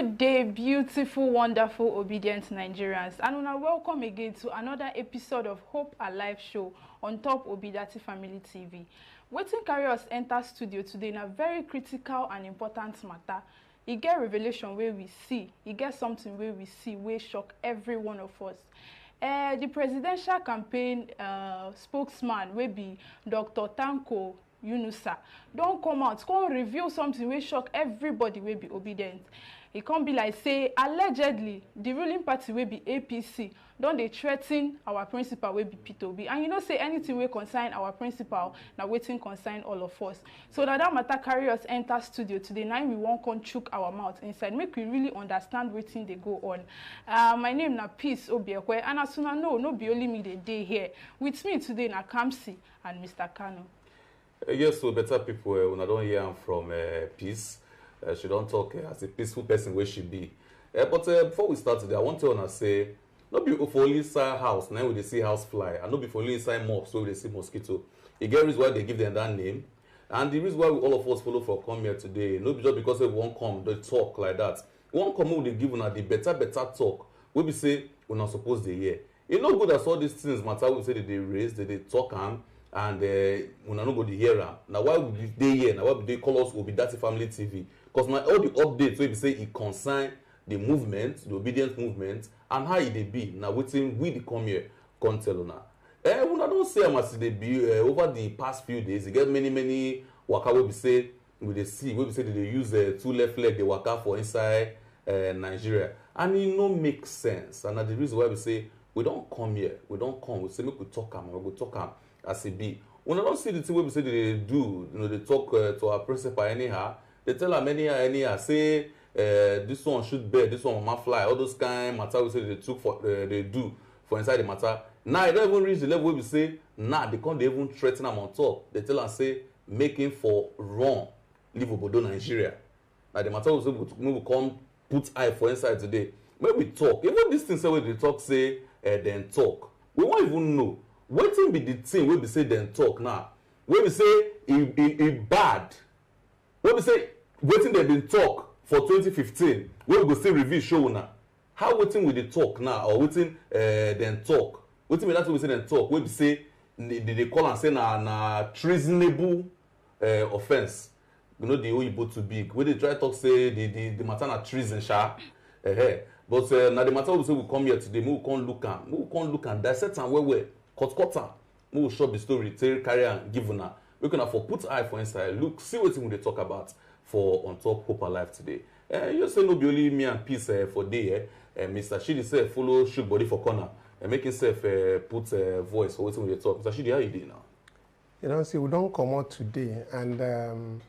Good day, beautiful, wonderful, obedient Nigerians, and una welcome again to another episode of Hope Alive show on top Obidati Family TV. Wetin carry us enter studio today in a very critical and important matter. E get revelation where we see, e get something where we see wey shock every one of us. The presidential campaign spokesman wey be Dr. Tanko Yunusa don come out, come reveal something wey shock everybody wey be obedient. E come be like say allegedly the ruling party wey be APC don dey threaten our principal wey be P2B, and you know say anything wey concern our principal na wetin concern all of us. So na that matter carry us enter studio today. Now we wan come chook our mouth inside, make we really understand wetin dey go on. My name na Peace Obiekwe, and as una know, no be only me dey here. With me today na Kamsi and Mr. Kano. Yes, so better people, when I don't hear am from Peace, she don't talk as a peaceful person where she be. But before we start today, I want to say, not be for only inside house, now we dey see house fly, and not be for only inside mosque, so we dey see mosquito. E get reason why they give them that name, and the reason why all of us follow for come here today, not just because we won't come, they talk like that. We won't come, we dey give una the better talk. We be say we're not supposed to hear. It's not good as all these things matter. We say that they raise, that they talk and we not go to hear am. Now why would they here? Now why would they call us Obidati Family TV? Because now all the updates we say it concern the movement, the obedient movement, and how it they be. Now waiting we come here come tell una. Una don't say as they be over the past few days. You get many waka we say we they see we say that they use two left leg they waka for inside Nigeria, and it no make sense. And that's the reason why we say we don't come here. We don't come. We say make we talk am. We go talk am. As it be. When I don't see the thing we say they do, you know, they talk to our principal anyhow, they tell them anyhow, say this one should bear, this one might fly, all those kind of matter we say they took for they do for inside the matter. Now it don't even reach the level where we say, nah, they can't even threaten them on top. They tell them say making for wrong, leave Obodo Nigeria. Now the matter we say we will come put eye for inside today. When we talk, even this thing say when they talk say then talk. We won't even know. Wetin be the thing wey be say dem talk now? Wey be say e bad? Wey be say wetin dem bin talk for 2015? Wey we go still review show una? How wetin we dey talk now, or wetin dem talk? Wetin be that thing we say dem talk? Wey be say they call am say na treasonable offence. You know the Oyibo too big. Wey dey try talk say the matter na treason sha. But na the matter we say we come here today, we come look am, dissect am well. Cut am. We will show the story, carry and give una. We can afford put eye for inside. Look, see what we talk about for on top Hope Alive today. You say no be only me and Peace for day. Mr. Shidi say follow shook body for corner and make himself put voice for what we talk. Mr. Shidi, how you doing now? You know, see, we don't come out today, and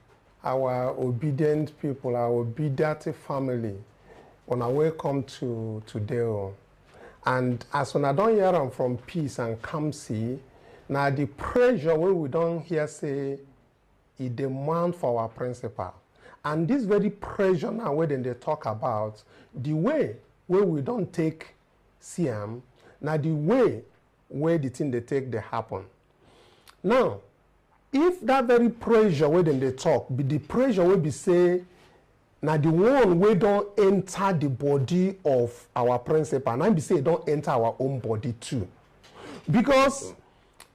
our obedient people, our obedient family, on our welcome to today. And as when I don't hear them from Peace and Kamsi, now the pressure where we don't hear say it demand for our principal. And this very pressure now where then they talk about the way where we don't take CM, now the way where the thing they take they happen. Now, if that very pressure where then they talk, be the pressure will be say now the one we don't enter the body of our principal, and I be say don't enter our own body too. Because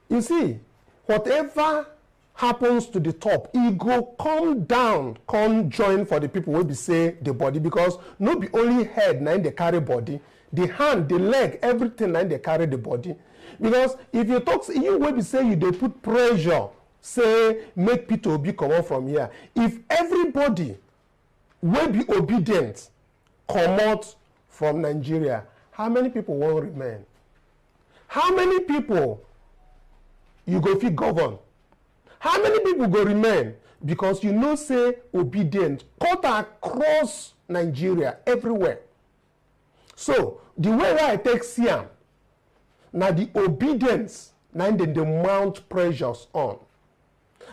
you see, whatever happens to the top, it go come down, come join for the people will be say the body, because no be only head now they carry body, the hand, the leg, everything now they carry the body. Because if you talk, you will be say you they put pressure, say make P2B come out from here. If everybody will be obedient, come out from Nigeria, how many people will remain? How many people you go fit govern? How many people go remain? Because you know say obedient cut across Nigeria everywhere. So the way I take Siam, now the obedience, now then they mount pressures on.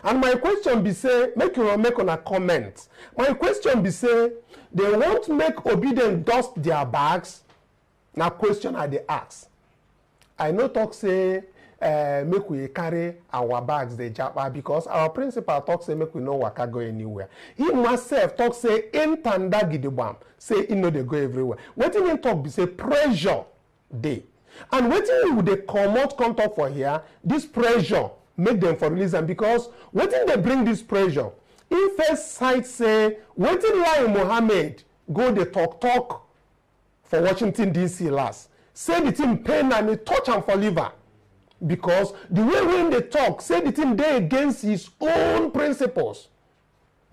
And my question be say, make you make on a comment. My question be say, they won't make obedient dust their bags. Now question I they ask. I know talk say make we carry our bags the japa because our principal talk say make we no waka go anywhere. He myself talk say in tanda gidibam say he no dey go everywhere. Wetin he talk be say pressure dey. And wetin we would dey comot come talk for here, this pressure make them for release am because wetin dey bring this pressure? He first cite say wetin Lai Mohammed go dey talk for Washington DC last. Say the thing pain and he touch am for liver. Because the way when they talk, say the thing dey against his own principles.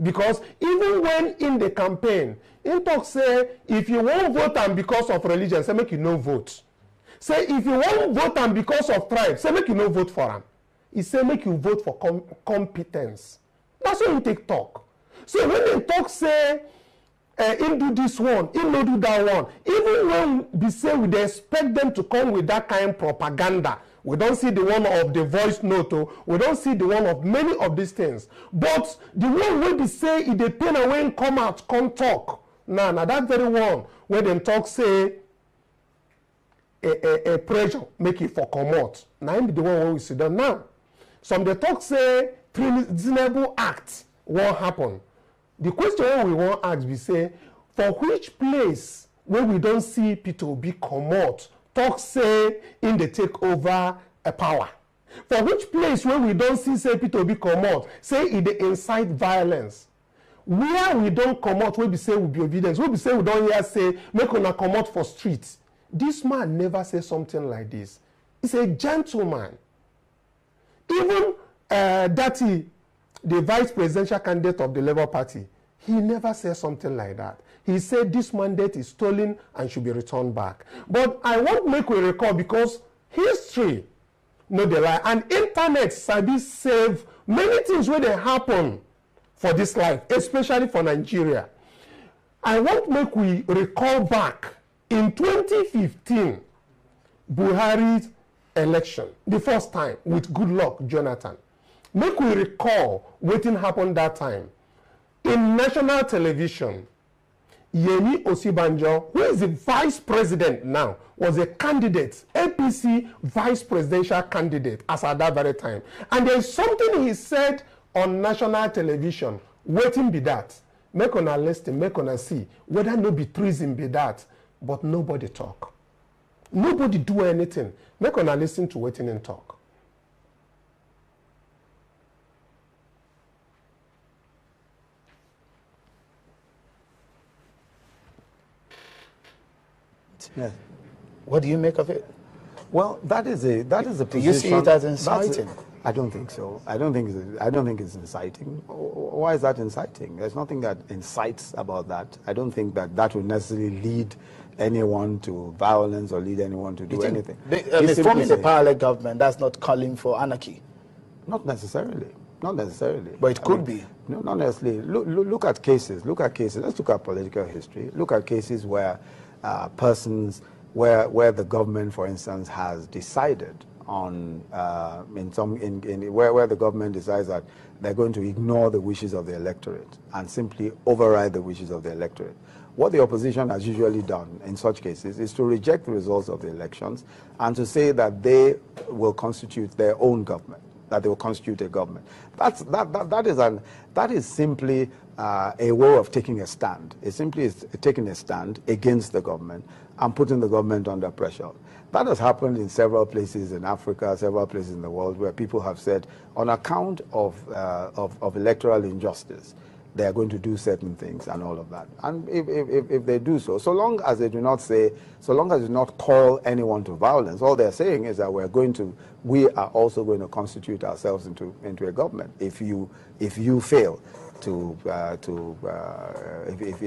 Because even when in the campaign, he talk say if you won't vote am because of religion, say make you no vote. Say if you won't vote am because of tribe, say make you no vote for am. He say make you vote for competence. That's what he take talk. So when they talk say him do this one, him no do that one, even when we say we dey expect them to come with that kind of propaganda, we don't see the one of the voice note, we don't see the one of many of these things. But the one wey be say e dey pain and when come out, come talk. Now that very one where them talk say a pressure make it for comot. Now him be the one wey we see down now. Some dey talk say treasonable act won't happen. The question we want ask be say for which place where we don't see Peter be comot talk say in the take over a power. For which place where we don't see say Peter be comot say in the incite violence. Where we don't comot we be say we be obedience. We be say we don't hear say make una comot for streets. This man never say something like this. He's a gentleman. Even Dati, the vice presidential candidate of the Labour Party, he never said something like that. He said this mandate is stolen and should be returned back. But I won't make we recall because history, no dey lie, and internet sabi save many things where they happen for this life, especially for Nigeria. I won't make we recall back in 2015, Buhari's election, the first time with Goodluck Jonathan. Make we recall what happened that time. In national television, Yemi Osibanjo, who is the vice president now, was a candidate, APC vice presidential candidate as at that very time. And there is something he said on national television, waiting be that. Make una listen, make una see, whether no be treason be that, but nobody talk. Nobody do anything. Make una listen to waiting and talk. Yeah. What do you make of it? Well, that is a position. Do you see it as inciting? I don't think so. I don't think it's inciting. Why is that inciting? There's nothing that incites about that. I don't think that would necessarily lead anyone to violence or lead anyone to do anything. Forming a parallel government, that's not calling for anarchy. Not necessarily. Not necessarily. But it could be. No, not necessarily. Look at cases. Look at cases. Let's look at political history. Look at cases where persons, where the government, for instance, has decided on where the government decides that they're going to ignore the wishes of the electorate and simply override the wishes of the electorate. What the opposition has usually done in such cases is to reject the results of the elections and to say that they will constitute their own government, that they will constitute a government. That is simply a way of taking a stand. It simply is taking a stand against the government and putting the government under pressure. That has happened in several places in Africa, several places in the world, where people have said, on account of electoral injustice, they are going to do certain things and all of that. And if they do so long as they do not call anyone to violence, all they're saying is that we are also going to constitute ourselves into a government. If you fail if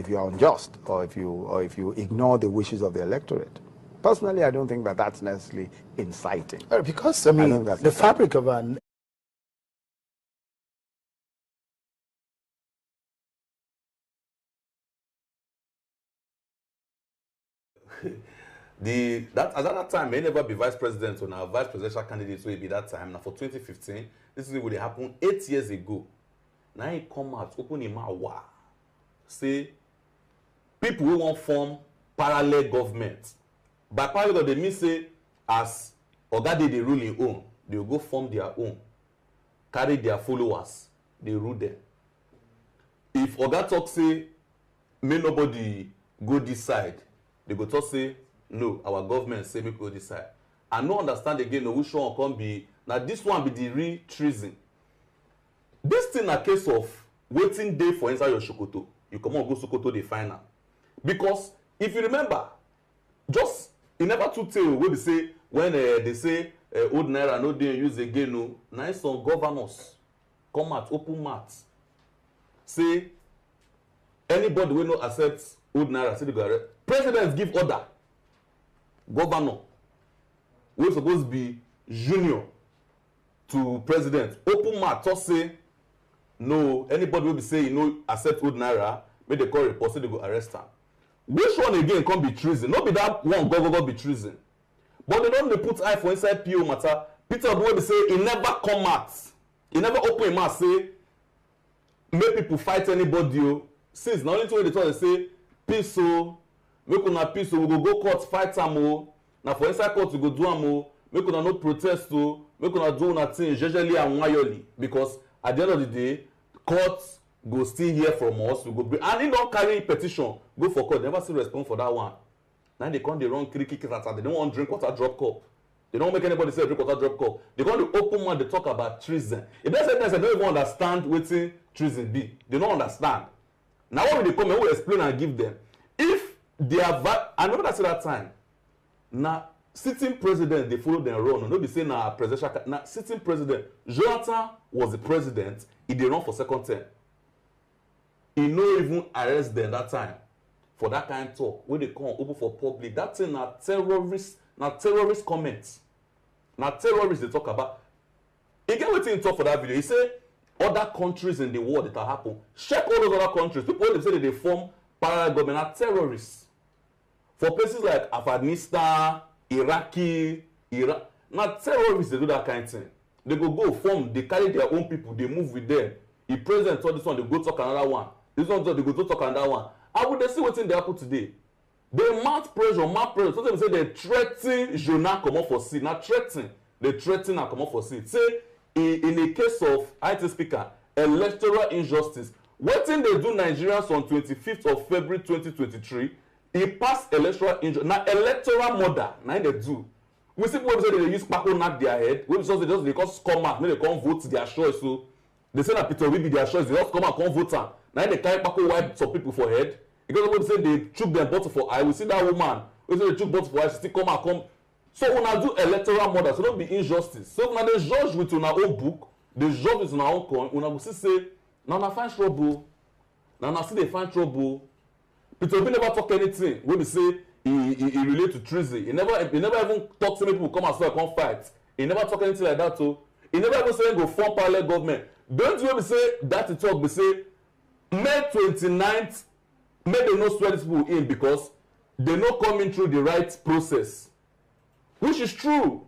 you are unjust or if you ignore the wishes of the electorate. Personally, I don't think that that's necessarily inciting. Because the fabric of an at that time may never be vice president or now vice presidential candidate will be that time. Now for 2015, this is what would happen 8 years ago. Now he come out, open him out, say people who want form parallel government. By parallel, they mean say as Oga dey rule in own, they will go form their own, carry their followers, they rule them. If Oga talk say, may nobody go this side, they go talk say, no, our government say make go this side. I no understand again no, which one can be. Now this one be the real treason. This thing a case of waiting day for inside your Sokoto. You come on go Sokoto the final. Because if you remember, just it never too tell when they say they say old naira no dey use again no. Now some governors come out open mouth say anybody will not accept old naira say they go arrest. Presidents give order. Governor wey suppose be junior to president open mouth talk say no, anybody will be say you know accept old naira make they call report say they go arrest am. Which one again can be treason? No be that one go be treason. But they don't put eye for inside PO matter. Peter Obi will say he never come out. He never open him mouth say make people fight anybody o. Since na only thing they talk they say peace o, make una peace o, we go court fight am o. Na for inside court we go do am o. Make una no protest o, make una do una thing jejely and wayoli, because at the end of the day court go still hear from us. We go bring, and he don carry petition go for court, never still respond for that one. Now they come dey run kiriki kirata, they don't want drink water drop cup. They don't make anybody say drink water drop cup. They come to open mouth, they talk about treason. If they say they don't even understand wetin treason be, they don't understand. Now what will they come and we explain and give them? If they are I remember that say that time. Now sitting president they follow them run. No be say na presidential. Now sitting president Jonathan was the president. He dey run for second term. He no even arrest them that time for that kind of talk wey dey come open for public. That thing na terrorist comments. Na terrorists dey talk about. E get wetin he talk for that video. He say other countries in the world that happen. Check all those other countries. People wey dey say that they form parallel government na terrorists. For places like Afghanistan, Iraqi, Iran, na terrorists dey do that kind of thing. They go form, they carry their own people, they move with them. The president told this one, they go talk another one. This one, they go talk another one. How would they see what's in the apple today? They mount pressure. Sometimes say they threaten Jonah come up for seat. Not threaten. They threaten and come up for seat. Say in a case of IT speaker, electoral injustice. What thing they do Nigerians on 25th of February 2023? He passed electoral injustice. Now electoral murder. Now they do. We see people say they use Paco knock their head. We say they just come out, they come vote their choice. So they say that Peter will be their choice. They just come out, come vote am. Now they carry Paco wipe some people for head. Because when say they chook them bottle for eye, we see that woman. We say they chook bottle for eye, she still come out, come. So when I do electoral murder, so don't be injustice. So when they judge with una own book, they judge with una own coin. When I will say, now na find trouble. Now na see they find trouble. Peter Obi never talk anything. When we say he relate to treason. He never even talk to many people come and say come fight. He never talk anything like that too. He never even say go form parallel government. Don't you ever say that to talk? We say May 29th. May they no swear these people in because they not coming through the right process, which is true.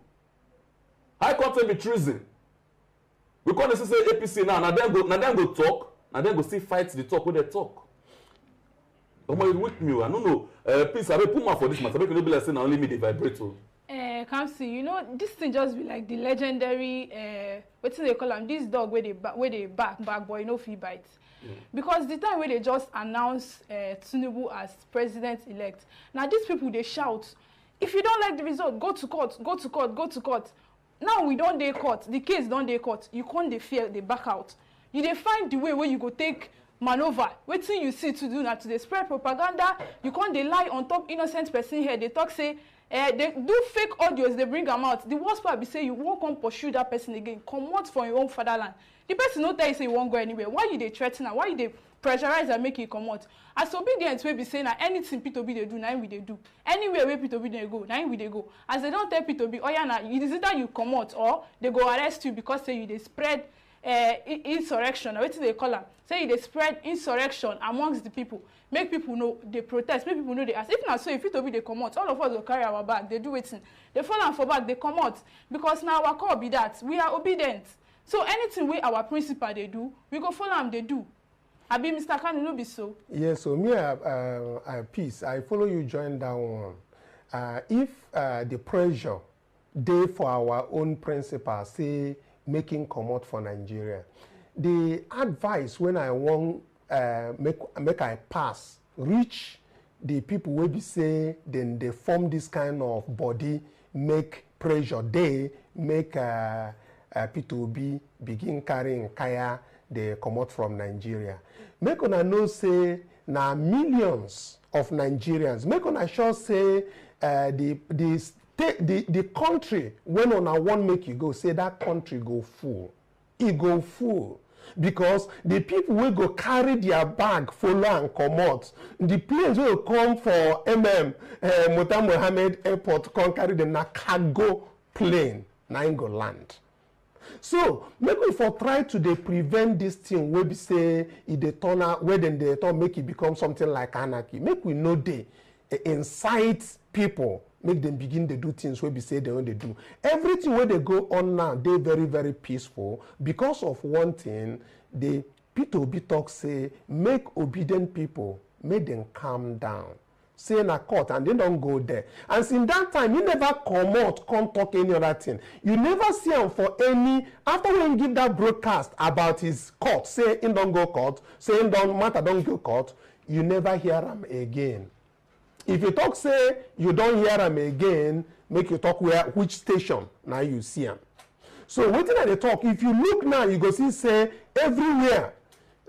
High content be treason. We can't say APC now. Now them go talk. Now them go still fight the talk when they talk. Omo, you with me? I don't know. Please, I will put my for this matter. Make you be like saying only me the vibrator. Kamsi, you know this thing just be like the legendary. What do they call them? This dog where they back boy no fit bite. Because the time where they just announce Tinubu as president-elect, now these people they shout, if you don't like the result, go to court, go to court, go to court. Now we don't dey court, the case don't dey court. You can't dey fear, they back out. You dey find the way where you go take maneuver. Wetin you see to do now to dey spread propaganda. You can't dey lie on top innocent person here. They talk say they do fake audios, they bring them out. The worst part be say you won't come pursue that person again. Come out from your own fatherland. The person no tell you say you won't go anywhere. Why you dey threaten her? Why you dey pressurize and make you come out? As obedience wey be saying na anything P2B dey do, na we dey do. Anywhere where P2B dey go, na we dey go. As they don't tell P2B, oh yeah, na it is either you come out or they go arrest you because say you dey spread insurrection or wetin they call am. Say you dey spread insurrection amongst the people. Make people know they protest, make people know they ask. If na so, if P2B dey come out, all of us go carry our bag. They do wetin? They fall am for back, they come out because now our call be that we are obedient. So anything wey our principal they do, we go follow them, they do. Abi Mr. Kanu no be so? Yes, so me, I peace. I follow you join that one. If the pressure day for our own principle, say making comot for Nigeria. The advice when I want make I pass reach the people will be say then they form this kind of body, make pressure they make P2B begin carrying kaya they come out from Nigeria. Make una know say na millions of Nigerians. Make una sure say the country when una want make you go say that country go full. It go full. Because the people will go carry their bag, follow and come out. The planes will come for Muta Mohammed Airport, come carry them na cargo plane, na go land. So, maybe if I try to prevent this thing, where we say if they turn out, where then they turn make it become something like anarchy. Make we know they incite people, make them begin to do things where we say they want to do. Everything where they go on now, they very, very peaceful. Because of one thing, the P2B talk say, make obedient people, make them calm down. Say in a court and they don't go there. And since that time, you never come out, come talk any other thing. You never see him for any, after when you give that broadcast about his court, say in don't go court, say in don't matter, don't go court, you never hear him again. If you talk say you don't hear him again, make you talk which station now you see him. So waiting at the talk, if you look now, you go see say everywhere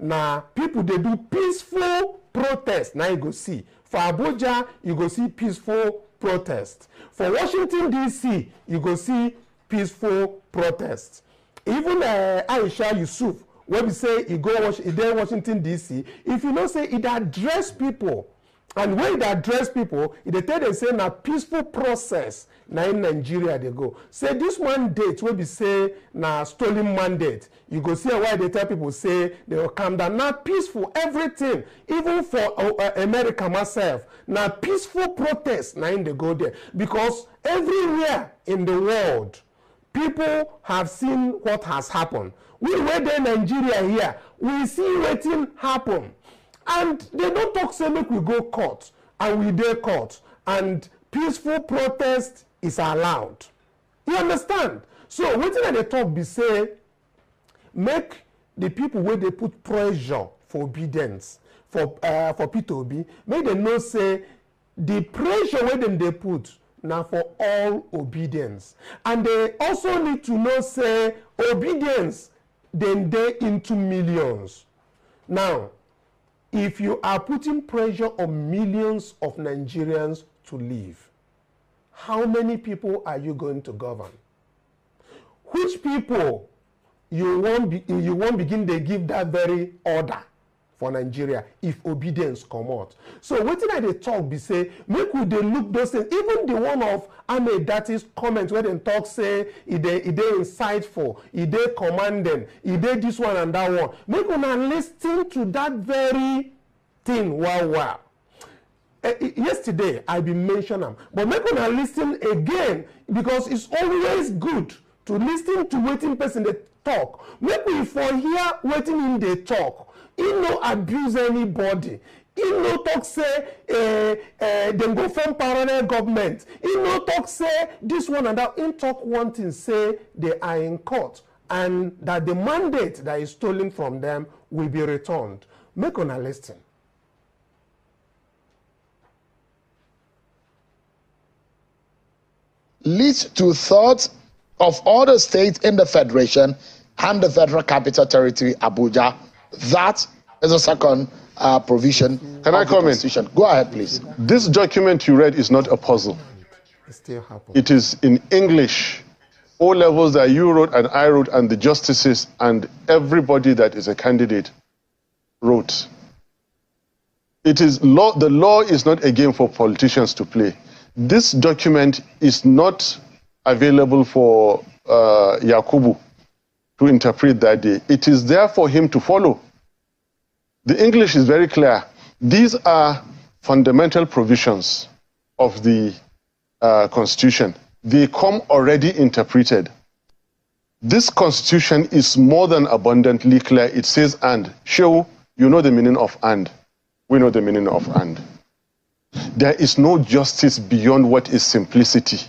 now people they do peaceful protest. Now you go see. For Abuja, you go see peaceful protest. For Washington DC, you go see peaceful protest. Even Aisha Yusuf, when we say he there Washington DC, if you don't say it address people. And when they address people, they tell them say na peaceful process na in Nigeria they go. Say this mandate will be say na stolen mandate. You go see why they tell people say they will calm down. Na peaceful everything, even for America myself. Na peaceful protest na in they go there because everywhere in the world, people have seen what has happened. We were there in Nigeria here. We see what happen. And they don't talk say make we go court and we dey court and peaceful protest is allowed. You understand? So wetin they talk be say make the people where they put pressure for obedience for P2B, make them know say the pressure where them they put now for all obedience. And they also need to know say obedience then they into millions. Now, if you are putting pressure on millions of Nigerians to leave, how many people are you going to govern? Which people you won't begin to give that very order for Nigeria if obedience come out? So what did they talk be say, make we they look those things, even the one of Ahmed Dati's comment where they talk say, it they insightful, it they commanding, it they this one and that one. Make we not listen to that very thing, wow. Yesterday, I been mentioning them, but make we not listen again because it's always good to listen to waiting person they talk. Make we for hear waiting in they talk. He no abuse anybody. He no talk say them go from parallel government. He no talk say this one and that. He talk one thing say they are in court and that the mandate that is stolen from them will be returned. Make una listen. Leads to thoughts of all the states in the Federation and the Federal Capital Territory, Abuja. That is a second provision. Can I comment? Go ahead, please. This document you read is not a puzzle. It still happens. It is in English. O levels that you wrote and I wrote and the justices and everybody that is a candidate wrote. It is law. The law is not a game for politicians to play. This document is not available for Yakubu to interpret that day. It is there for him to follow. The English is very clear. These are fundamental provisions of the Constitution. They come already interpreted. This Constitution is more than abundantly clear. It says and. Shehu, you know the meaning of and. We know the meaning of and. There is no justice beyond what is simplicity.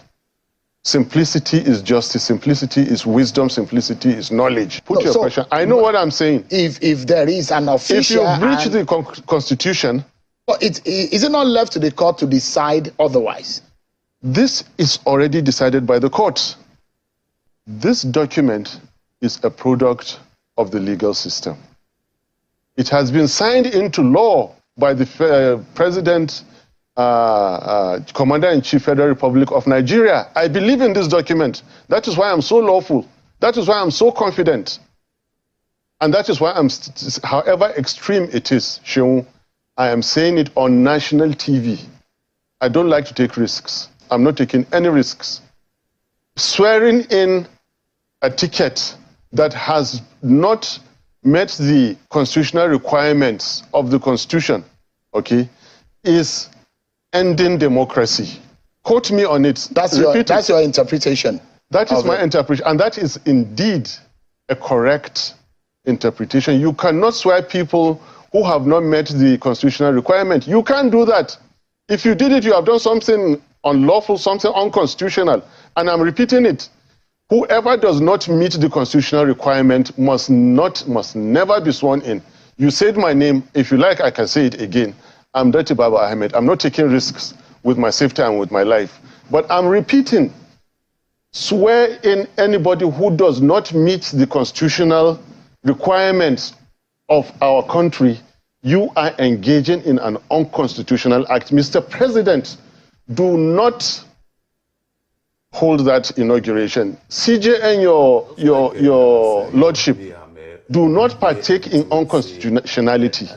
simplicity is justice, simplicity is wisdom, simplicity is knowledge. Put your question. I know what I'm saying. If there is an official... If you breach the constitution... Is it not left to the court to decide otherwise? This is already decided by the courts. This document is a product of the legal system. It has been signed into law by the President, Commander-in-Chief, Federal Republic of Nigeria. I believe in this document. That is why I'm so lawful. That is why I'm so confident. And that is why however extreme it is, Sheung, I am saying it on national TV. I don't like to take risks. I'm not taking any risks. Swearing in a ticket that has not met the constitutional requirements of the Constitution, okay, is ending democracy. Quote me on it. That's your interpretation. That is my interpretation, and that is indeed a correct interpretation. You cannot swear people who have not met the constitutional requirement. You can't do that. If you did it, you have done something unlawful, something unconstitutional. And I'm repeating it. Whoever does not meet the constitutional requirement must never be sworn in. You said my name. If you like, I can say it again. I'm Dr. Baba Ahmed. I'm not taking risks with my safety and with my life. But I'm repeating, swear in anybody who does not meet the constitutional requirements of our country, you are engaging in an unconstitutional act. Mr. President, do not hold that inauguration. CJ and your lordship, do not partake in unconstitutionality.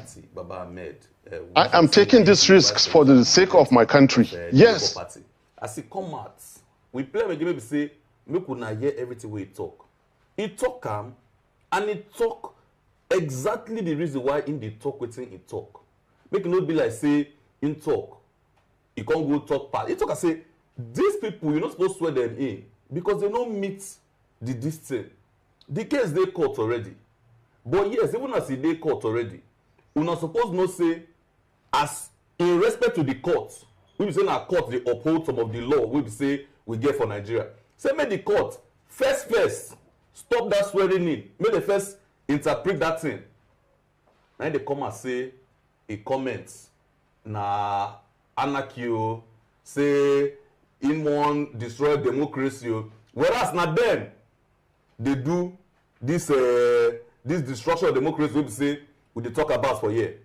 I am taking these risks for the sake of my country. Yes. As he come out, we play a game, say, make una hear everything we talk. He talk calm, and he talk exactly the reason why in the talk waiting he talk. Make it not be like say in talk, he can't go talk part. He talk and say these people you're not supposed to swear them in because they don't meet the distance. The case they caught already. But yes, even as they caught already, we're not supposed to not say as in respect to the court. We be saying our court they uphold some of the law we be say we get for Nigeria. Say make the court first stop that swearing in. Make the first interpret that thing. Now they come and say a comment na anarchy say in one destroy democracy, whereas na them they do this destruction of democracy we say we dey talk about for here.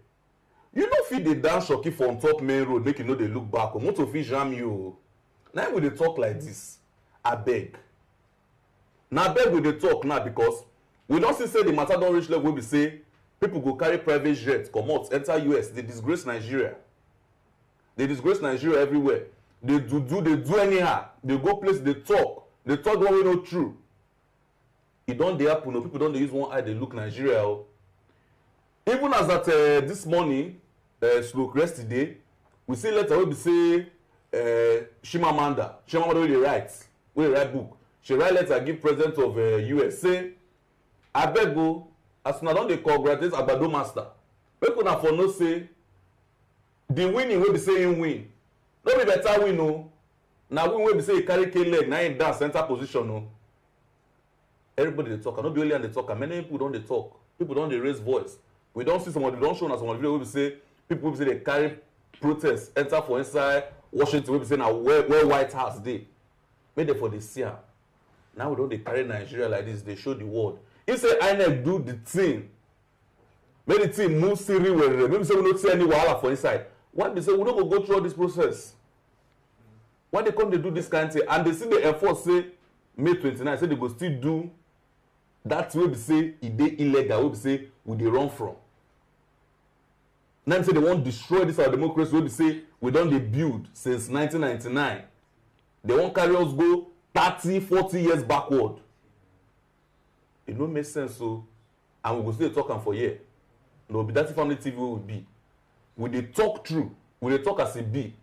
You no fit dey dance shocky for on top main road make you no dey look back or motor fit jam you. Now we dey talk like this. Abeg. Na abeg we dey talk now because we don see say the matter don reach level wey be say people go carry private jet comot enter US dey disgrace Nigeria. Dey disgrace Nigeria everywhere. Dey do anyhow. Dey go place dey talk one wey no true. E don dey happen o. People don dey use one eye dey look Nigeria o. Even as at this morning stroke yesterday we see letter wey be say Chimamanda wey dey write book. She write letter give president of US say abeg o as una don dey congratulate Agbado master make una for know say the winning wey be say him win no be better win o na win wey be say he carry k leg na him dance center position o. Everybody dey talk, no be only am dey talk, many people don dey talk, people don dey raise voice. We don see some of the don show na some of the video wey be say people wey be say dey carry protest enter for inside Washington wey be say na where White House dey make dem for dey see am. Now we don dey carry Nigeria like this dey show the world. If say INEC do the thing make the thing move seriously well maybe say we no see any wahala for inside. Why be say we no go through all this process? Why they come dey do this kind of thing and they still dey enforce say May 29 say they go still do that wey be say e dey illegal wey be say we dey run from. Now say they wan destroy this our democracy wey be say we don dey build since 1999. They wan carry us go 30-40 years backward. E no make sense o, and we go still dey talk am for here. No be that family TV wey we be. We dey talk true, we dey talk as e be.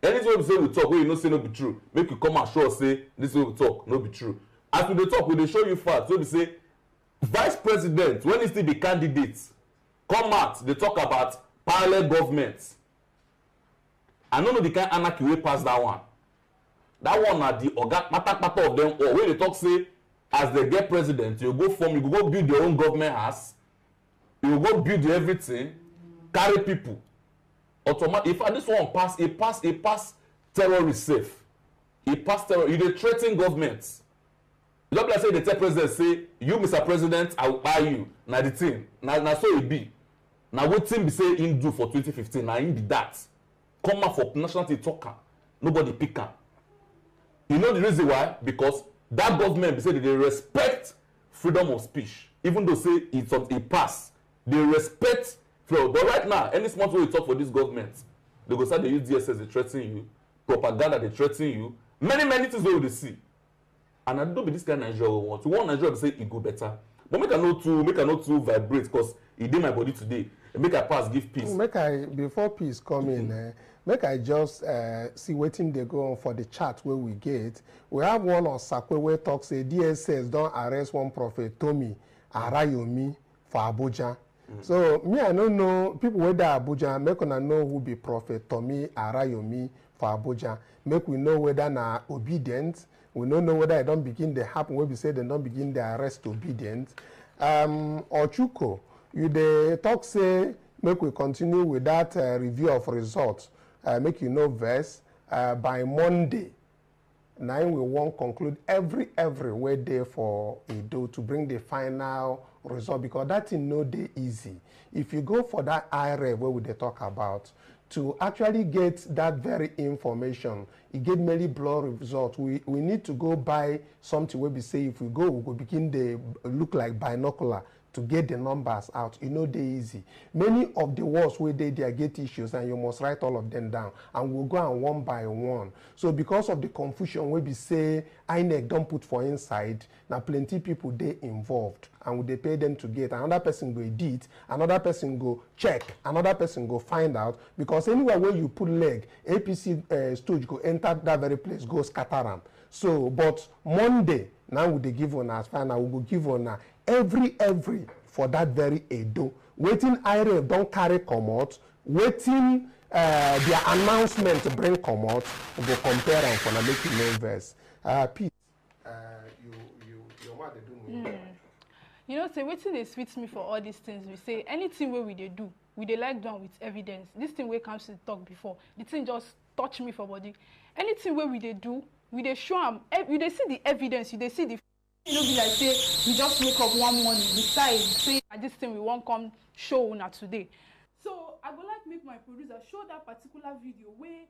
Anything wey be say we talk wey you know say no be true, make you come and show us say this way we talk no be true. As we dey talk, we dey show you facts wey be say vice president when he still be candidate come out dey talk about parallel government. I no know the kind anarchy wey pass that one. That one na the matter of them all. When they talk say, as they get president, you go build your own government house, you go build everything, carry people. Automatic. If this one pass, it pass terrorist safe. It pass terror. You dey threaten governments. You don't like say the tell president say, you Mr. President, I will buy you. Now the thing, now so it be. Now what thing be say him do for 2015? Now him be that. Come out for nationality talker. Nobody pick am. You know the reason why? Because that government be say they respect freedom of speech. Even though say it pass, they respect freedom. But right now, any smart way you talk for this government, they go start they use DSS, they threaten you, propaganda, they threaten you. Many things wey we dey see. And I don't be this kind of Nigeria we want. We want Nigeria to say it go better. But make I not too vibrate because it did my body today. Make I pass, give peace. Before peace come in, make I just see wetin dey go on for the chat where we get. We have one on Sakwe where talk say DSS don't arrest one prophet Tommy Arayomi for Abuja. So me I don't know people wey dey Abuja. Make una know who be prophet Tommy Arayomi for Abuja. Make we know whether na obedient. We don't know whether it don't begin to happen. Where we say they don't begin the arrest obedient. Ochuko, you dey talk say make we continue with that review of results. Make you know verse by Monday. Now we won't conclude every way there for Edo to bring the final result because that thing no day easy. If you go for that IREV where we dey talk about, to actually get that very information, it get many blur results. We need to go buy something where we say if we go begin to look like binocular to get the numbers out. You know, they easy. Many of the words where they get issues and you must write all of them down. And we'll go on one by one. So because of the confusion where we say INEC don't put for inside, now plenty people they involved and they pay them to get. Another person go edit, another person go check, another person go find out. Because anywhere where you put leg, APC stooge go enter that very place, go scatter them. So, but Monday, now we they give on as final, we will give on every for that very Edo. Waiting IREF don't carry come out, waiting their announcement to bring come out, we go compare and for make you know verse. Pete, you what they do? You know, say waiting they sweet me for all these things. We say anything where we they do, we they like done with evidence. This thing where comes to talk before, the thing just touch me for body. Anything where we they do, we they show them, we they see the evidence, you they see the. You know, be like say we just wake up one morning, decide say this thing we won't come show una today. So I would like make my producer show that particular video where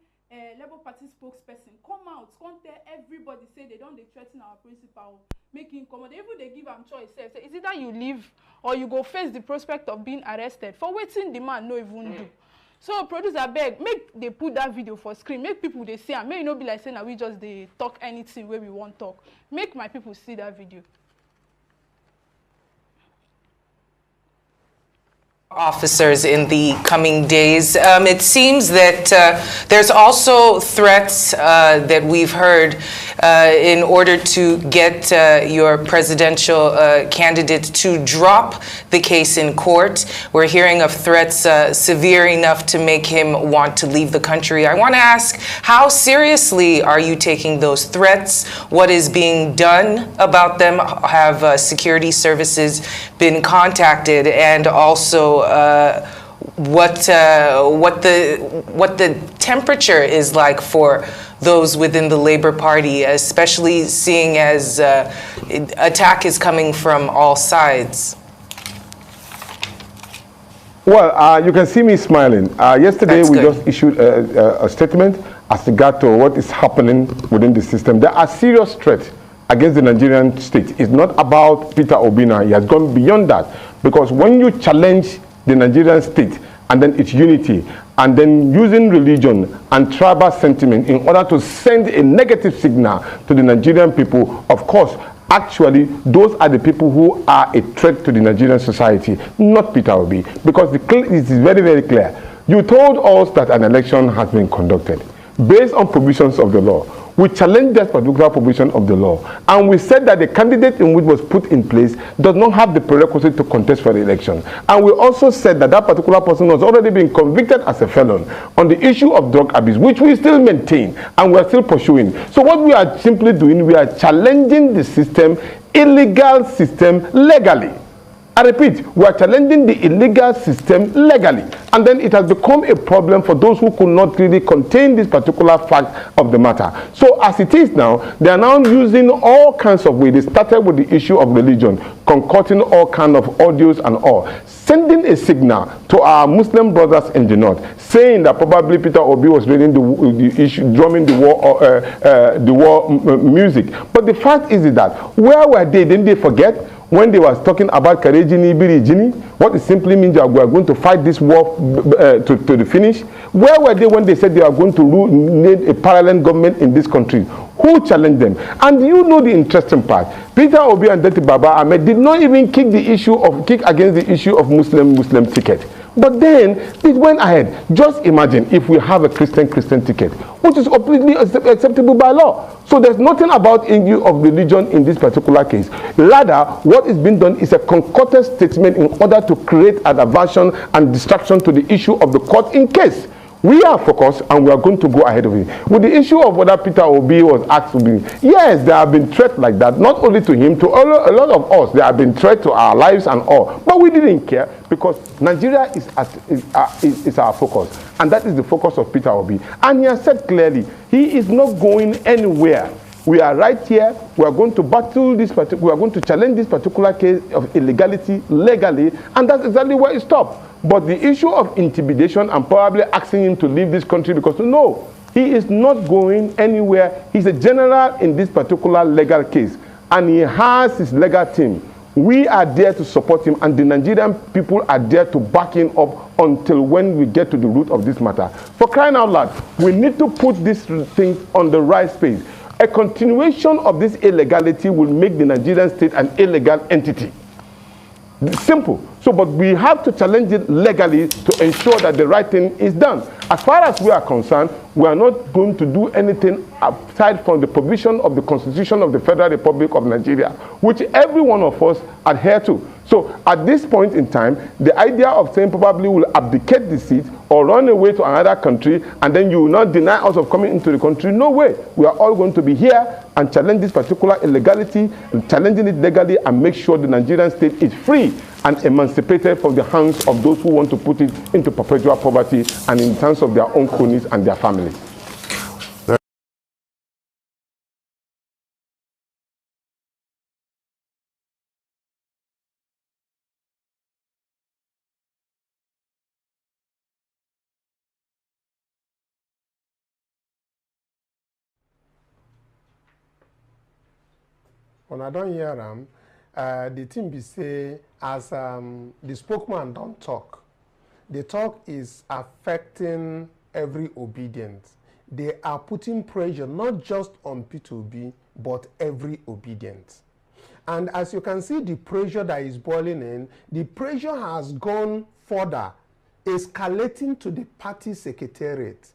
Labour Party spokesperson come out, come tell everybody say they don't threaten our principal, making come out. Even they give them choice, say is either you leave or you go face the prospect of being arrested for waiting the man no even do. So producer beg, make they put that video for screen, make people they see and may not be like saying that we just they talk anything where we want talk. Make my people see that video. Officers in the coming days. It seems that there's also threats that we've heard in order to get your presidential candidate to drop the case in court. We're hearing of threats severe enough to make him want to leave the country. I want to ask, how seriously are you taking those threats? What is being done about them? Have security services been contacted? And also what the temperature is like for those within the Labour Party, especially seeing as attack is coming from all sides? Well, you can see me smiling. Yesterday we just issued a statement as regard to what is happening within the system. There are serious threats against the Nigerian state. It's not about Peter Obina. He has gone beyond that. Because when you challenge the Nigerian state and then its unity, and then using religion and tribal sentiment in order to send a negative signal to the Nigerian people, of course, actually, those are the people who are a threat to the Nigerian society, not Peter Obi. Because it is very, very clear. You told us that an election has been conducted based on provisions of the law. We challenged that particular provision of the law. And we said that the candidate in which was put in place does not have the prerequisite to contest for the election. And we also said that that particular person was already being convicted as a felon on the issue of drug abuse, which we still maintain and we are still pursuing. So what we are simply doing, we are challenging the system, illegal system, legally. I repeat, we are challenging the illegal system legally. And then it has become a problem for those who could not really contain this particular fact of the matter. So as it is now, they are now using all kinds of ways. They started with the issue of religion, concocting all kinds of audios and all, sending a signal to our Muslim brothers in the north, saying that probably Peter Obi was reading the issue, drumming the war music. But the fact is that, where were they? Didn't they forget? When they was talking about Karejini, Birijini, what it simply means that we are going to fight this war to the finish. Where were they when they said they are going to lead a parallel government in this country? Who challenged them? And you know the interesting part. Peter Obi and Deti Baba Ahmed did not even kick against the issue of Muslim ticket. But then it went ahead. Just imagine if we have a Christian ticket, which is completely acceptable by law. So there's nothing about issue of religion in this particular case. Rather, what is being done is a concocted statement in order to create an aversion and distraction to the issue of the court in case. We are focused and we are going to go ahead of it. With the issue of whether Peter Obi was asked to be, yes, there have been threats like that, not only to him, to a lot of us. There have been threats to our lives and all. But we didn't care because Nigeria is our focus. And that is the focus of Peter Obi. And he has said clearly, he is not going anywhere. We are right here. We are going to battle this we are going to challenge this particular case of illegality legally, and that's exactly where it stopped. But the issue of intimidation and probably asking him to leave this country because no, he is not going anywhere. He's a general in this particular legal case, and he has his legal team. We are there to support him, and the Nigerian people are there to back him up until when we get to the root of this matter. For crying out loud, we need to put these things on the right space. A continuation of this illegality will make the Nigerian state an illegal entity. Simple. So, but we have to challenge it legally to ensure that the right thing is done. As far as we are concerned, we are not going to do anything aside from the provision of the Constitution of the Federal Republic of Nigeria, which every one of us adhere to. So, at this point in time, the idea of saying probably will abdicate the seat or run away to another country and then you will not deny us of coming into the country, no way. We are all going to be here and challenge this particular illegality, challenging it legally, and make sure the Nigerian state is free and emancipated from the hands of those who want to put it into perpetual poverty and in terms of their own cronies and their families. When I don't hear them, the thing be say, as the spokesman don't talk, the talk is affecting every obedient. They are putting pressure not just on P2B, but every obedient. And as you can see, the pressure that is boiling in, the pressure has gone further, escalating to the party secretariat.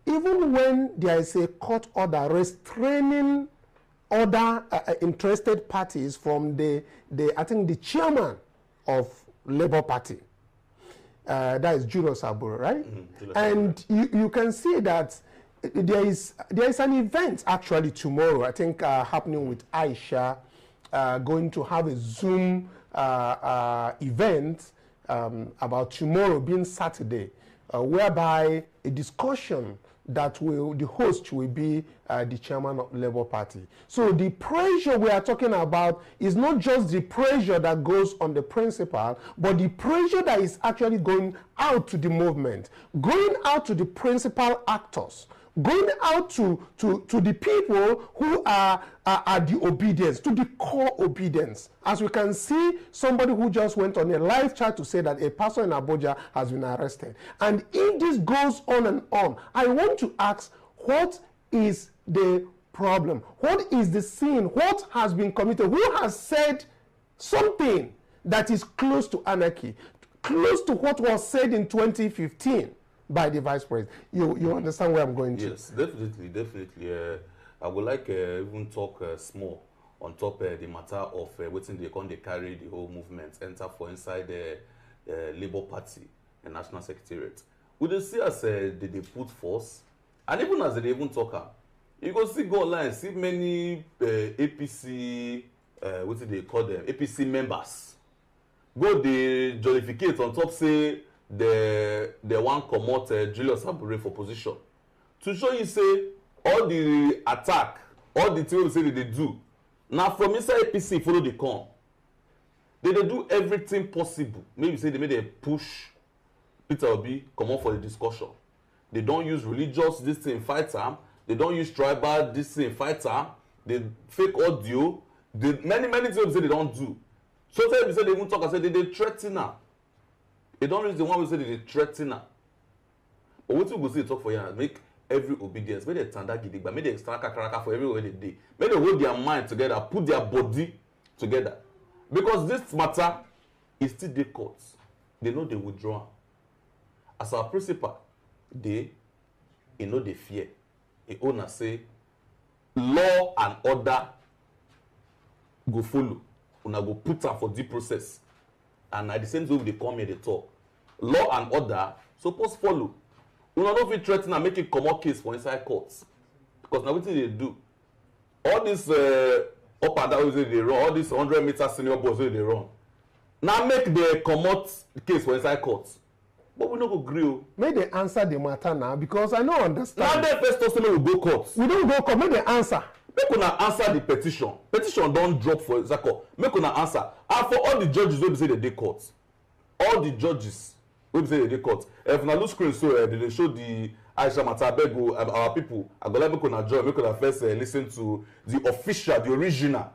Even when there is a court order restraining other interested parties from I think the chairman of Labour Party, that is Julius Aburo, right? Mm-hmm. And you can see that there is an event actually tomorrow, I think happening with Aisha, going to have a Zoom event about tomorrow being Saturday, whereby a discussion that the host will be the chairman of Labour Party. So the pressure we are talking about is not just the pressure that goes on the principal, but the pressure that is actually going out to the movement, going out to the principal actors, going out to the people who are the obedience, to the core obedience. As we can see, somebody who just went on a live chat to say that a person in Abuja has been arrested. And if this goes on and on, I want to ask, what is the problem? What is the sin? What has been committed? Who has said something that is close to anarchy, close to what was said in 2015? By the vice president. You understand where I'm going to? Yes, definitely. I would like even talk small on top the matter of waiting they carry the whole movement enter for inside the Labour Party and National Secretariat. We dey see as they put force, and even as they even talk, you go see go online, see many APC, what do they call them, APC members. Go dey jollificate on top say the one comot Julius Abure for position. To show you say all the attack, all the things say they do, now from inside APC follow the come. They do everything possible. Maybe say they made a push Peter Obi come on for the discussion. They don't use religious this thing fight time. They don't use tribal this thing fight time. They fake audio. They many things say they don't do. So say they even talk and say they threaten her. They don't use the one we say they threaten her. But what you go see talk for you make every obedience, make they stand that gidigba, make they stand kakaraka for everywhere they do. Make they hold their mind together, put their body together. Because this matter is still the courts. They know they withdraw. As our principal, they know they fear. The owner say, law and order go follow. Una go put am for due process. And at the same time, they come here, they talk. Law and order suppose follow. Una no fit threaten and make it comot case for inside courts. Because now wetin they do. All this up and down wey they run, all these 100-meter senior boys wey they run. Now make the comot case for inside courts. But we no go gree o. Make they answer the matter now because I no understand. Now they first talk say make we go court. We don't go court, make they answer. Make una answer the petition. Petition don drop for inside court. Make una answer. And for all the judges wey be say they dey court, all the judges wey be say they dey court, if una look screen so they dey show the Aisha matter, abeg o, our people, I go like make una join, make una first listen to the official, the original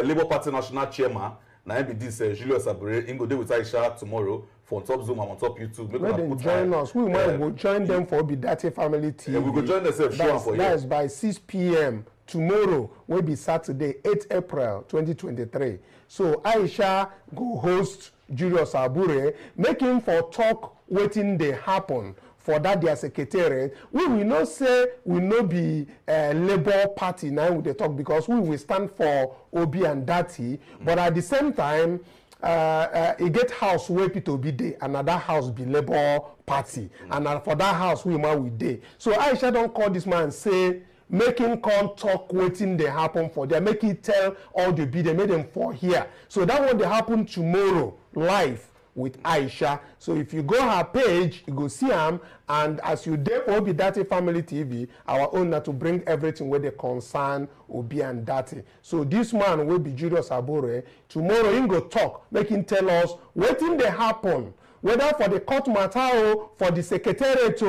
Labour Party national chairman. Na him be this Julius Abure. Him go dey with Aisha tomorrow for on top Zoom and on top YouTube. Make them join us. We might go join them for Obidate Family TV. Yeah, we go join themselves. Show for you. That is by 6 p.m. tomorrow. Will be Saturday, 8 April 2023. So Aisha go host Julius Abure, make him for talk waiting they happen. For that their secretariat, we will not say we no be Labour Party now we dey talk because we will stand for Obi and Dati, but at the same time, e get house where Peter Obi dey, another house be Labour Party, and for that house we dey. So Aisha don't call this man say make him come talk waiting they happen for there, make him tell all the be they made them for here. So that one they happen tomorrow live with Aisha. So if you go her page, you go see him, and as you there for Obidate Family TV, our owner to bring everything where they concern Obi and Dati. So this man will be Julius Abure. Tomorrow he go talk, make him tell us what thing they happen, whether for the court matter or for the secretariat,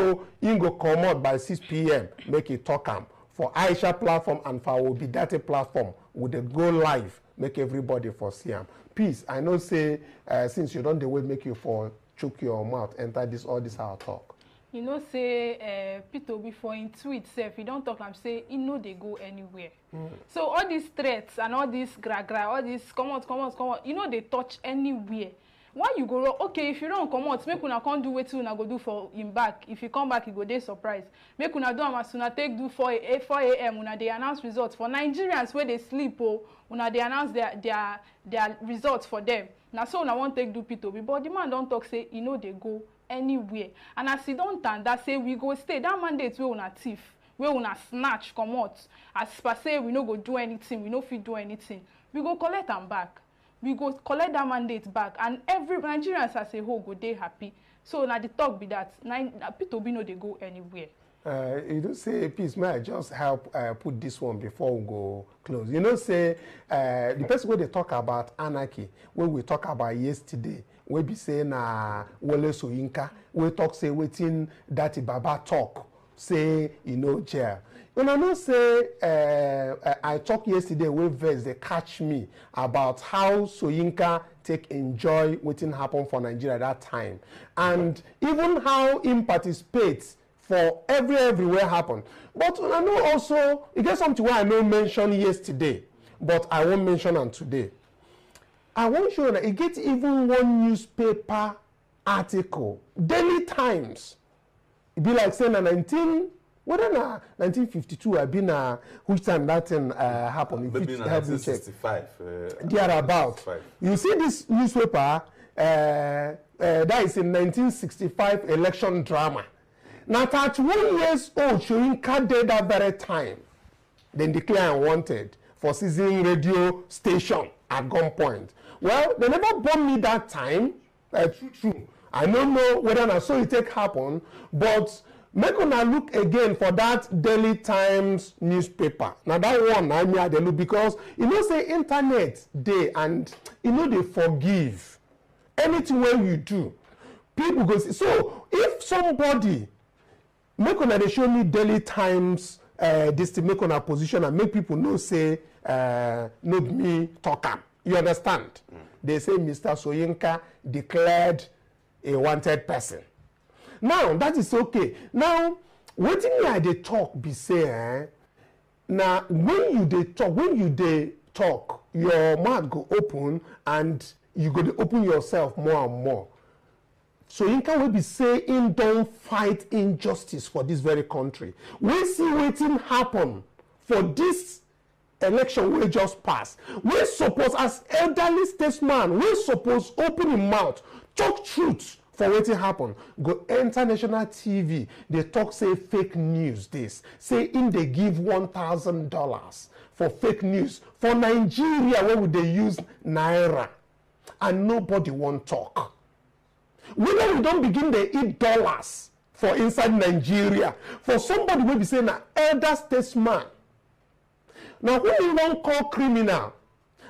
he go come out by 6 p.m. make it talk him. For Aisha platform and for Obidate platform, would they go live, make everybody for see him. Peace. I know say since you don't the way make you for choke your mouth enter this all this our talk. You know say Peter before in tweet self, he don't talk and say he know they go anywhere. So all these threats and all this gra, all this come out, you know they touch anywhere. Why you go wrong? Okay, if you don't come out, make una come do what una go do for him back. If you come back, you go dey surprised. Make una do am as una take do 4 a.m. una dey announce results for Nigerians where they sleep. Una dey announce their results for them. Now so una want take do P2B, but the man don't talk say you know they go anywhere. And as he don't turn that say we go stay that mandate where una thief, where una snatch come out. As per say we no go do anything, we no fit do anything. We go collect them back. We go collect that mandate back, and every Nigerians as a whole go dey happy. So now the talk be that P2B no they go anywhere. You don't say peace, may I just help put this one before we go close. You know, say the person where they talk about anarchy, when we talk about yesterday, we be saying Wole Soyinka, we talk say waiting that Baba talk, say you know jail. You know, say I talked yesterday with verse they catch me about how Soyinka take enjoy waiting happen for Nigeria at that time, and even how him participates for everywhere happen. But I know also it gets something where I know mention yesterday, but I won't mention on today. I want to show that it gets even one newspaper article, Daily Times. It be like saying a Whether na 1952 I been which time that thing happened? Maybe in 1965. Thereabout. You see this newspaper, that is in 1965 election drama. Now 31 years old, Shoyinka dead that very time. Then declare unwanted for seizing radio station at gunpoint. Well, they never bombed me that time. True. I don't know whether I saw it take happen, but make una look again for that Daily Times newspaper. Now that one I mean they look because you know say internet day and you know they forgive anything when you do. People go see. So if somebody make una they show me Daily Times this to make una position and make people know say no me talk am. You understand? They say Mr. Soyinka declared a wanted person. Now that is okay. Now wetin me I dey talk be say now when you dey talk your mouth go open and you go dey open yourself more and more. Soyinka will be say him don fight injustice for this very country. We see wetin happen for this election wey just pass. We suppose as elderly statesman, we suppose open him mouth, talk truth for wetin happen. Go enter national TV, they talk say fake news this. Say him dey give $1,000 for fake news. For Nigeria, where would they use Naira? And nobody won't talk. Whether we don't begin to eat dollars for inside Nigeria, for somebody will be saying an elder statesman. Now, who you won't call criminal?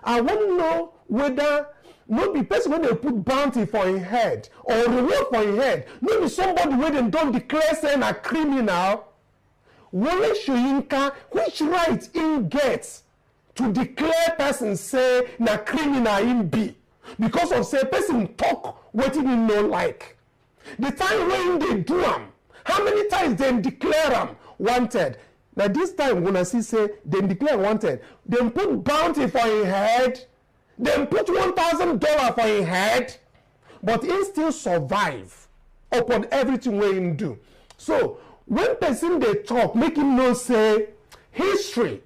I want to know whether no be person when they put bounty for his head or reward for his head, maybe somebody when they don't declare saying a criminal. Wole Soyinka, which right in gets to declare person say na criminal in be? Because of say person talk wetin him no like. The time when they do am, how many times they declare am wanted? Now this time when I see say they declare wanted, they put bounty for his head, they put $1,000 for his head, but he still survive upon everything wey him do. So when person they talk, make him know say history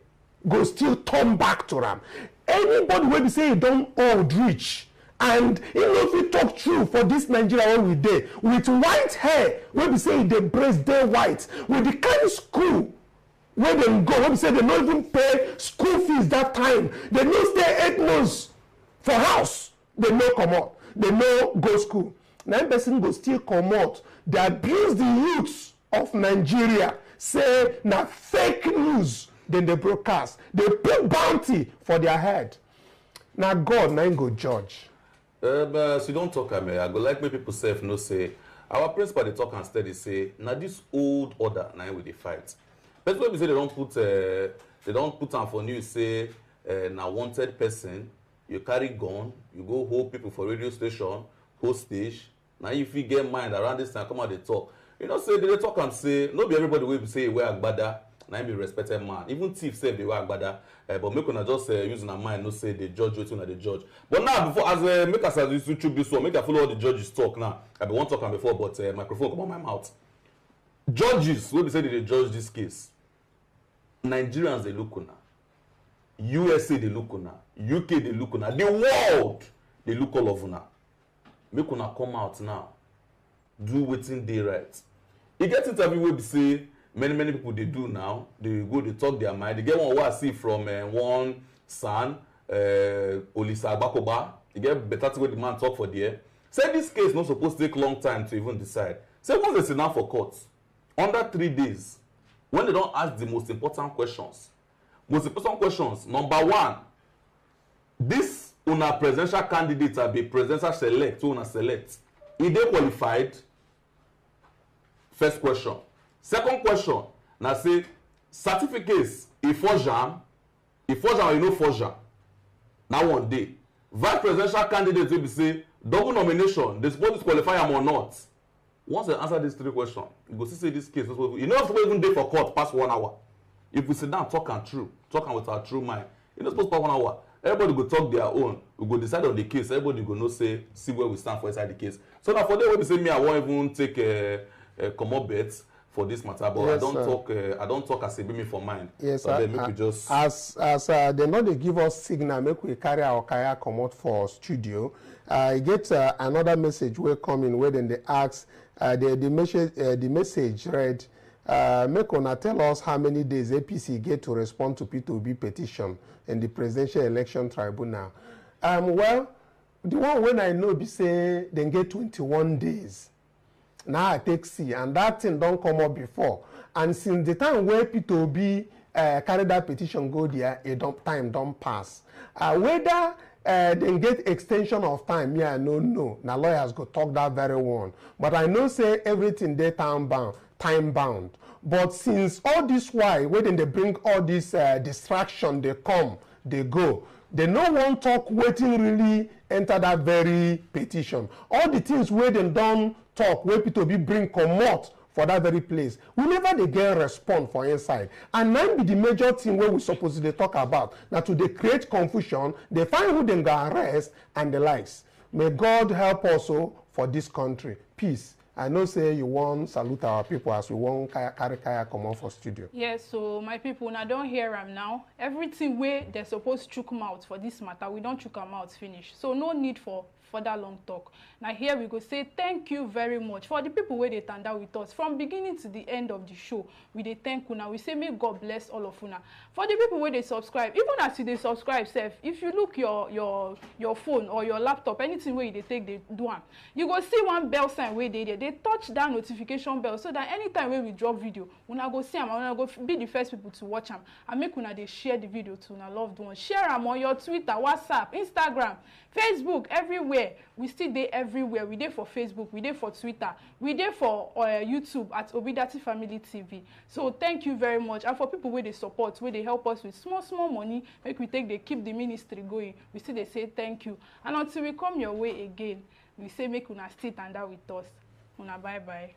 go still turn back to them. Anybody wey be say he don't old reach, and he no fit talk true for this Nigeria where we dey with white hair wey be say they brace dey white with the kind of school where dem go wey be say they no even pay school fees that time, they no stay 8 months for house, they no comot, they no go school. Na person go still comot, they abuse the youths of Nigeria, say na fake news, then they broadcast, they put bounty for their head. Now God na him go judge. So you don't talk, I go like me people say, no say, our principal they talk and steady say, now this old order now with the fight. But when we say they don't put on for news say, now wanted person, you carry gun, you go hold people for radio station, hostage. Now if you get mind around this time, come out they talk. You know, say they talk and say, no be everybody will say wear agbada, now be respected man. Even thief say they wear agbada, but make una just use na mind, no say they judge wetin una dey judge. But now before as make us as you choose this one, make I follow all the judges talk now. I be one talking before, but microphone come on my mouth. Judges, wey be say they judge this case. Nigerians they look una, USA they look una, UK they look una, the world they look all of una. Make una come out now, do wetin dey right. E get interview wey be say many people they do now. They go they talk their mind. They get one wey I see from one son, Olisa Agbakoba. They get better thing wey the man talk for there. Say this case not supposed to take long time to even decide. Say once they sit down for court, under 3 days, when they don't ask the most important questions. Most important questions, number one, this una presidential candidate are be presidential select, una select. Is they qualified? First question. Second question, now say certificates, if forger or you know forger. Now one day, vice presidential candidates will be say double nomination, they supposed to qualify them or not. Once they answer these 3 questions, you go see say this case, you know supposed even day for court past 1 hour. If we sit down, talk with our true mind, you know supposed to pass 1 hour. Everybody go talk their own. We go decide on the case. Everybody go know say see where we stand for inside the case. So now for them when we say me, I won't even take a common bet. for this matter, but yes, I don't talk as a me for mine. Yes, so make we just as they know they give us signal, make we carry our kaya come out for studio. I get another message will come in where then they ask the message read. Make una tell us how many days APC get to respond to P2B petition in the presidential election tribunal. Well, the one when I know be say they get 21 days. Now I take C, and that thing don't come up before. And since the time where P2B carry that petition go there, time don't pass. Whether they get extension of time, me I no know. Now lawyers go talk that very one. But I know say everything they time bound. But since all this while, when they bring all this distraction, they come, they go. They no one talk waiting really enter that very petition. All the things where they don't talk, where people be bring comot for that very place. Whenever they get response for inside. And now be the major thing where we supposedly talk about. Now to they create confusion, they find who they go arrest and the likes. May God help also for this country. Peace. I know say you want salute our people as we want carry kaya come on for studio. Yes, so my people, now don't hear them now. Everything where they're supposed to choke them out for this matter, we don't choke them out finish. So no need for that long talk. Now here we go say thank you very much for the people where they turned out with us from beginning to the end of the show. We they thank you now. We say may God bless all of you now. For the people where they subscribe, even as you they subscribe self, if you look your phone or your laptop, anything where they take they do one, you go see one bell sign where they touch that notification bell so that anytime when we drop video, when I go see them, when I go be the first people to watch them, and make una they share the video to our loved ones. Share them on your Twitter, WhatsApp, Instagram, Facebook, everywhere. We still there everywhere. We there for Facebook, we there for Twitter, we there for YouTube at IBTC Family TV. So thank you very much. And for people where they support, where they help us with small money, make we take they keep the ministry going. We still they say thank you. And until we come your way again, we say make una stay and with us. Una bye bye.